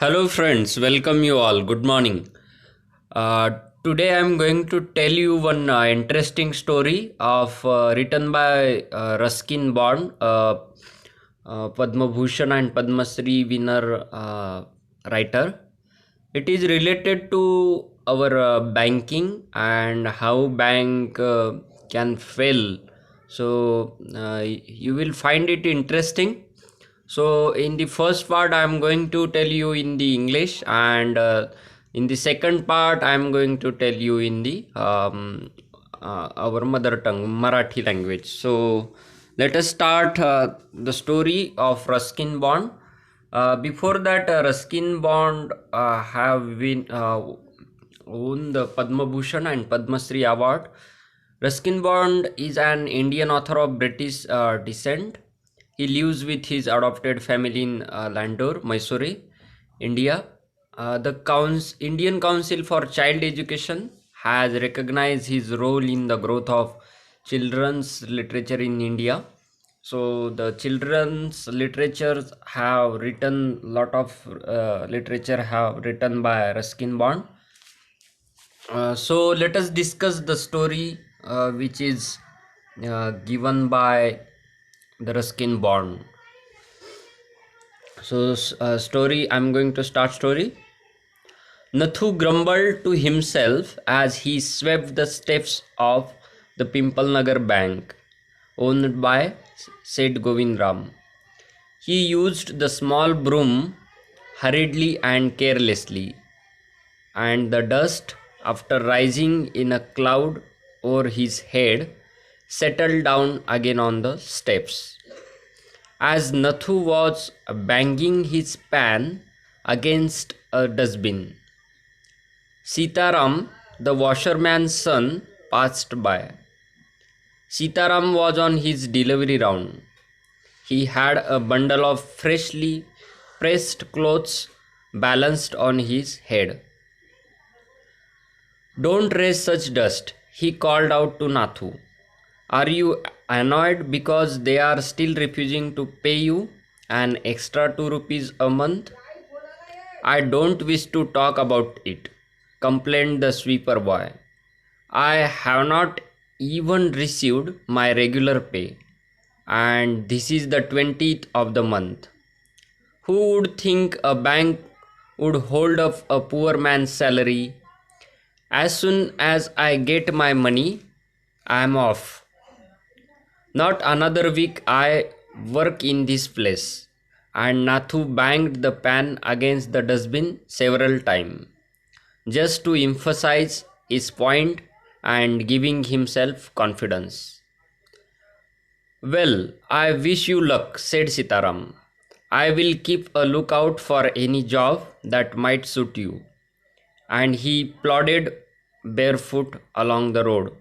Hello, friends. Welcome you all. Good morning. Uh, Today, I'm going to tell you one interesting story of written by Ruskin Bond, Padma Bhushan and Padma Shri winner writer. It is related to our banking and how bank can fail. So you will find it interesting. So in the first part, I am going to tell you in the English, and in the second part, I am going to tell you in the our mother tongue, Marathi language. So let us start the story of Ruskin Bond. Before that, Ruskin Bond have been won the Padma Bhushan and Padma Shri award. Ruskin Bond is an Indian author of British descent. He lives with his adopted family in Landour, Mysore, India. The Indian Council for Child Education has recognized his role in the growth of children's literature in India. So the children's literatures have written lot of literature have written by Ruskin Bond. So let us discuss the story which is given by the Ruskin Bond. So story. I'm going to start story. Nathu grumbled to himself as he swept the steps of the Pimpalnagar Bank, owned by said Govindram. He used the small broom hurriedly and carelessly, and the dust, after rising in a cloud over his head, settled down again on the steps. As Nathu was banging his pan against a dustbin, Sitaram, the washerman's son, passed by. Sitaram was on his delivery round. He had a bundle of freshly pressed clothes balanced on his head. Don't raise such dust, he called out to Nathu. Are you annoyed because they are still refusing to pay you an extra 2 rupees a month? I don't wish to talk about it, complained the sweeper boy. I have not even received my regular pay, and this is the 20th of the month. Who would think a bank would hold up a poor man's salary? As soon as I get my money, I am off. Not another week I work in this place. And Nathu banged the pan against the dustbin several times, just to emphasize his point and giving himself confidence. Well, I wish you luck, said Sitaram. I will keep a lookout for any job that might suit you. And he plodded barefoot along the road,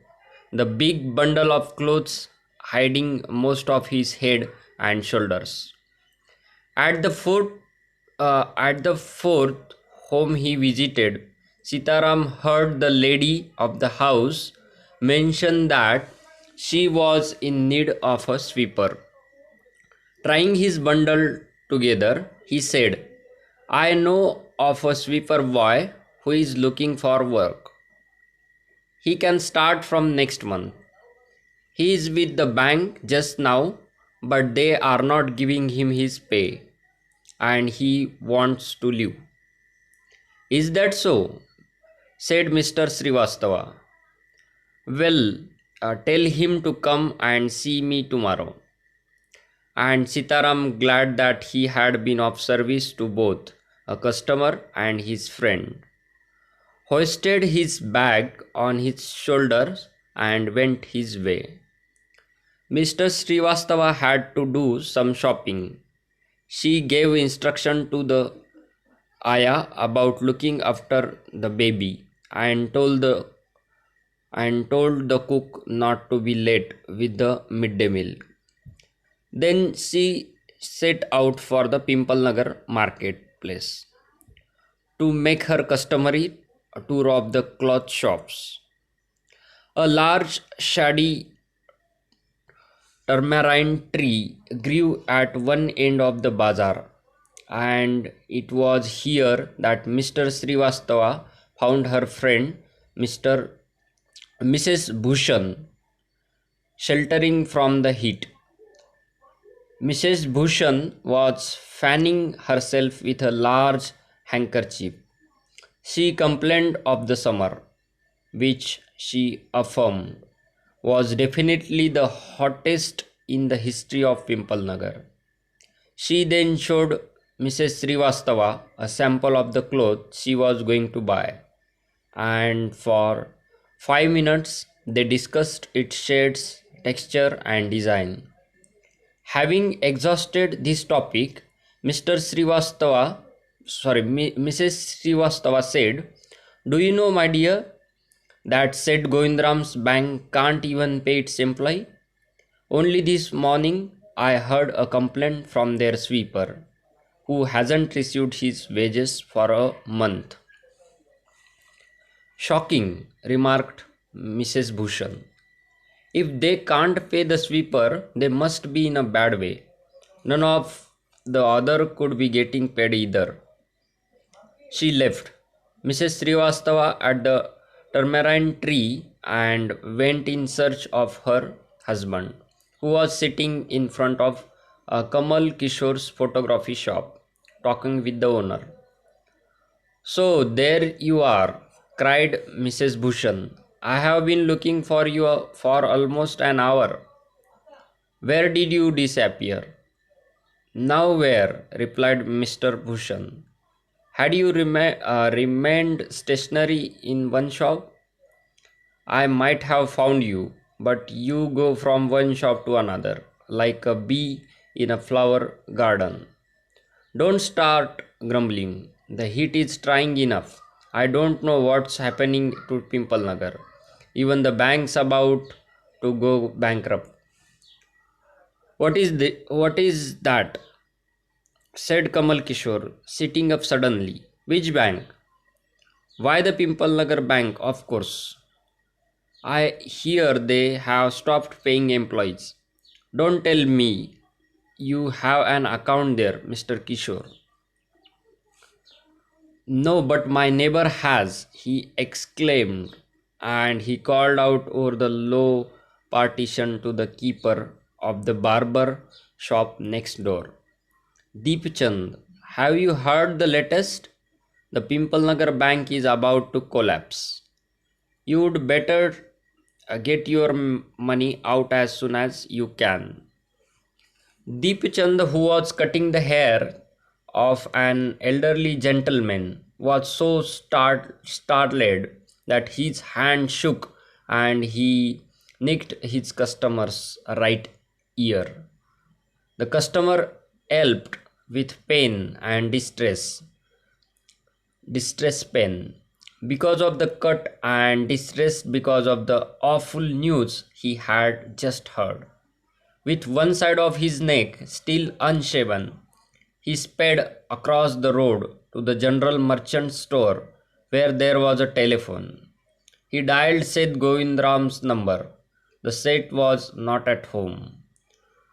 the big bundle of clothes hiding most of his head and shoulders. At the fourth home he visited, Sitaram heard the lady of the house mention that she was in need of a sweeper. Trying his bundle together, he said, I know of a sweeper boy who is looking for work. He can start from next month. He is with the bank just now, but they are not giving him his pay, and he wants to leave. Is that so? Said Mr. Srivastava. Well, tell him to come and see me tomorrow. And Sitaram, glad that he had been of service to both a customer and his friend, hoisted his bag on his shoulders and went his way. Mr. Srivastava had to do some shopping. She gave instruction to the Aya about looking after the baby and told the cook not to be late with the midday meal. Then she set out for the Pimpalnagar marketplace to make her customary tour of the cloth shops. A large shady tamarind tree grew at one end of the bazaar, and it was here that Mr. Srivastava found her friend Mr. Mrs. Bhushan sheltering from the heat. Mrs. Bhushan was fanning herself with a large handkerchief. She complained of the summer, which she affirmed was definitely the hottest in the history of Pimpalnagar. She then showed Mrs. Srivastava a sample of the clothes she was going to buy, and for 5 minutes they discussed its shades, texture, and design. Having exhausted this topic, Mr. Srivastava, Mrs. Srivastava said, "Do you know, my dear, that said Govindram's bank can't even pay its employee? Only this morning I heard a complaint from their sweeper, who hasn't received his wages for a month." "Shocking," remarked Mrs. Bhushan. "If they can't pay the sweeper, they must be in a bad way. None of the other could be getting paid either." She left Mrs. Srivastava at the tamarind tree and went in search of her husband, who was sitting in front of Kamal Kishore's photography shop, talking with the owner. "So there you are," cried Mrs. Bhushan. "I have been looking for you for almost an hour. Where did you disappear?" "Nowhere," replied Mr. Bhushan. "Had you remained stationary in one shop, I might have found you, but you go from one shop to another, like a bee in a flower garden. Don't start grumbling. The heat is trying enough. I don't know what's happening to Pimpalnagar. Even the bank's about to go bankrupt." What is that?" said Kamal Kishore, sitting up suddenly. "Which bank?" "Why, the Pimpalnagar Bank, of course. I hear they have stopped paying employees." "Don't tell me you have an account there, Mr. Kishore." "No, but my neighbor has," he exclaimed, and he called out over the low partition to the keeper of the barber shop next door. "Deepchand, have you heard the latest? The Pimpalnagar Bank is about to collapse. You'd better get your money out as soon as you can." Deepchand, who was cutting the hair of an elderly gentleman, was so startled that his hand shook and he nicked his customer's right ear. The customer yelped with pain and distress pain, because of the cut, and distress because of the awful news he had just heard. With one side of his neck still unshaven, he sped across the road to the general merchant store where there was a telephone. He dialed Seth Govindram's number. The Seth was not at home.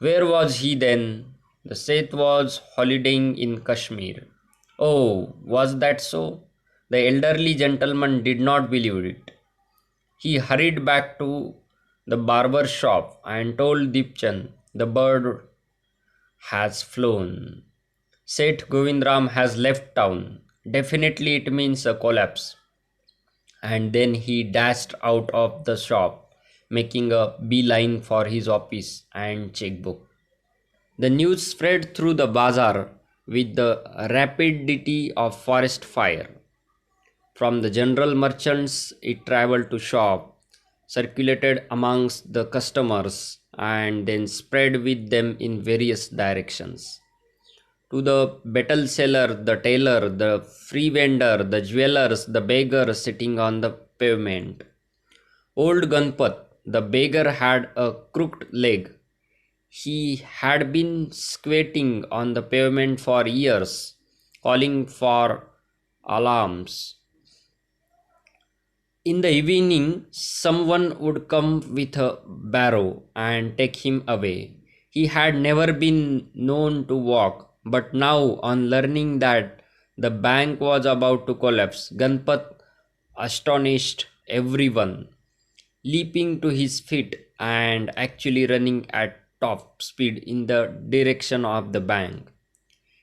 Where was he then? The Seth was holidaying in Kashmir. Oh, was that so? The elderly gentleman did not believe it. He hurried back to the barber shop and told Dipchand, "The bird has flown. Seth Govindram has left town. Definitely it means a collapse." And then he dashed out of the shop, making a beeline for his office and checkbook. The news spread through the bazaar with the rapidity of forest fire. From the general merchants, it traveled to shop, circulated amongst the customers, and then spread with them in various directions. To the betel seller, the tailor, the free vendor, the jewelers, the beggar sitting on the pavement. Old Ganpat, the beggar, had a crooked leg. He had been squatting on the pavement for years, calling for alarms. In the evening, someone would come with a barrow and take him away. He had never been known to walk, But now, on learning that the bank was about to collapse, Ganpat astonished everyone, leaping to his feet and actually running at top speed in the direction of the bank.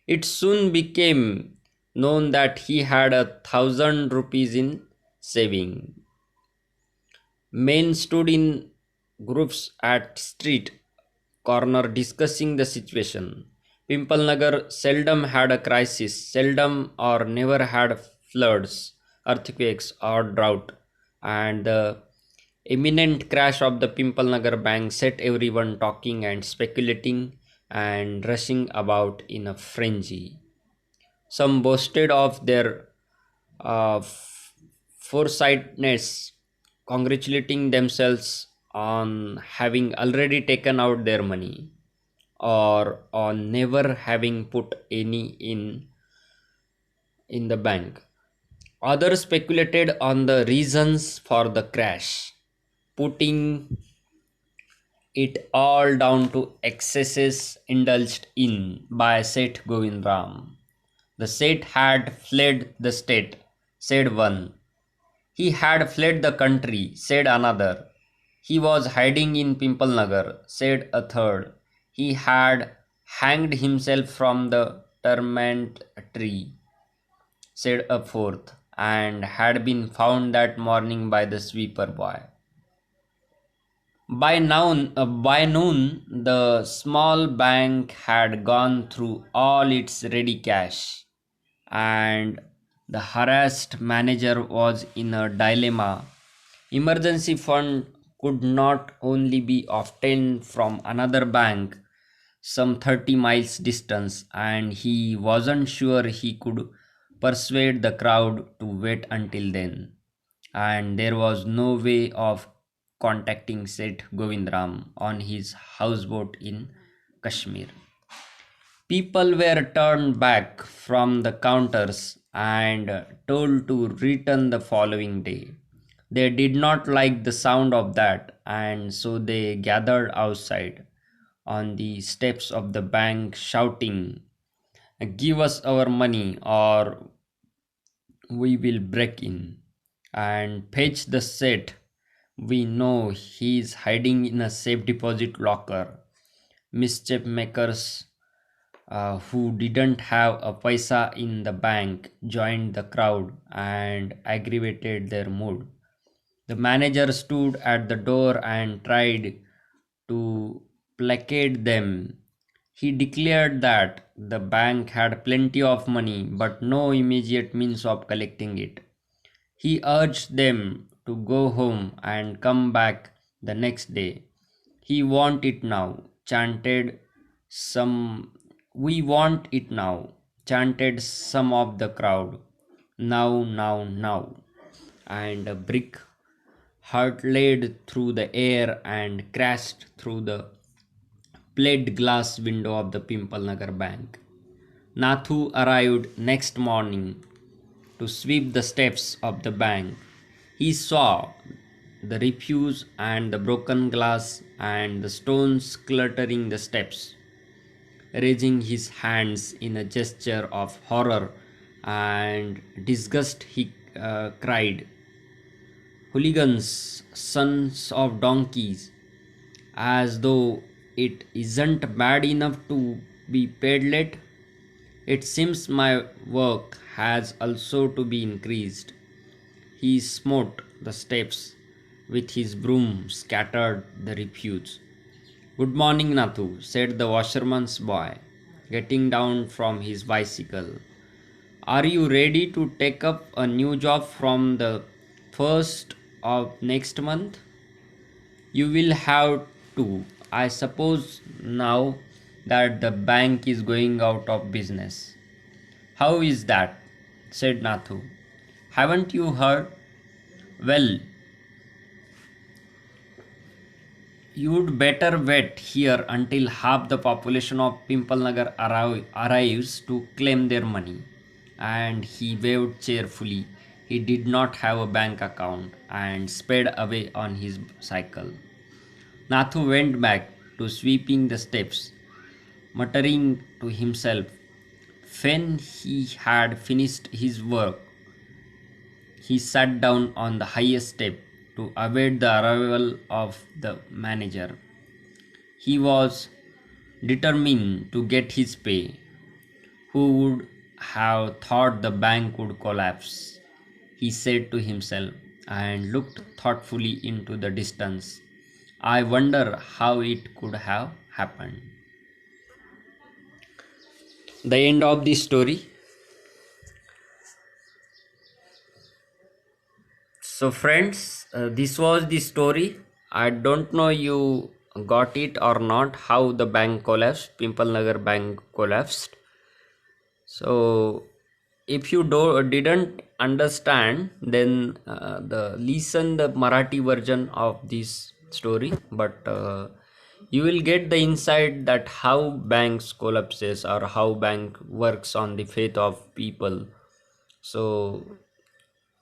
It soon became known that he had 1,000 rupees in saving. Men stood in groups at street corner discussing the situation. Pimpalnagar seldom had a crisis, seldom or never had floods, earthquakes, or drought, and the imminent crash of the Pimpalnagar bank set everyone talking and speculating and rushing about in a frenzy. Some boasted of their foresightness, congratulating themselves on having already taken out their money or on never having put any in the bank. Others speculated on the reasons for the crash, putting it all down to excesses indulged in by Seth Govindram. The Seth had fled the state, said one. He had fled the country, said another. He was hiding in Pimpalnagar, said a third. He had hanged himself from the torment tree, said a fourth, and had been found that morning by the sweeper boy. By noon, the small bank had gone through all its ready cash, and the harassed manager was in a dilemma. Emergency fund could not only be obtained from another bank some 30 miles distance, and he wasn't sure he could persuade the crowd to wait until then. And there was no way of contacting Seth Govindram on his houseboat in Kashmir. People were turned back from the counters and told to return the following day. They did not like the sound of that, and so they gathered outside on the steps of the bank shouting, "Give us our money or we will break in and fetch the set. We know he is hiding in a safe deposit locker." Mischief makers who didn't have a paisa in the bank joined the crowd and aggravated their mood. The manager stood at the door and tried to placate them. He declared that the bank had plenty of money but no immediate means of collecting it. He urged them to go home and come back the next day. "He want it now," chanted some. "We want it now," chanted some of the crowd. "Now, now, now." And a brick hurtled through the air and crashed through the plate glass window of the Pimpalnagar bank. Nathu arrived next morning to sweep the steps of the bank. He saw the refuse and the broken glass and the stones cluttering the steps. Raising his hands in a gesture of horror and disgust, he cried, "Hooligans, sons of donkeys," as though it isn't bad enough to be paid late. "It seems my work has also to be increased." He smote the steps with his broom, scattered the refuse. "Good morning, Nathu," said the washerman's boy, getting down from his bicycle. "Are you ready to take up a new job from the first of next month?" "You will have to, I suppose, now that the bank is going out of business." "How is that?" said Nathu. "Haven't you heard?" "Well, you'd better wait here until half the population of Pimpalnagar arrives to claim their money." And he waved cheerfully. He did not have a bank account and sped away on his cycle. Nathu went back to sweeping the steps, muttering to himself, When he had finished his work, he sat down on the highest step to await the arrival of the manager. He was determined to get his pay. Who would have thought the bank would collapse? He said to himself and looked thoughtfully into the distance. I wonder how it could have happened. The end of the story. So, friends, this was the story. I don't know you got it or not, how the bank collapsed, Pimple Nagar bank collapsed. So, if you didn't understand, then listen the Marathi version of this story, but you will get the insight that how banks collapses or how bank works on the faith of people. So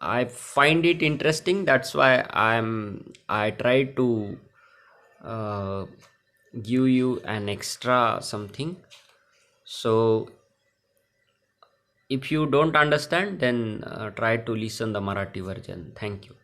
I find it interesting. That's why I try to uh, give you an extra something. So if you don't understand, then try to listen the Marathi version. Thank you.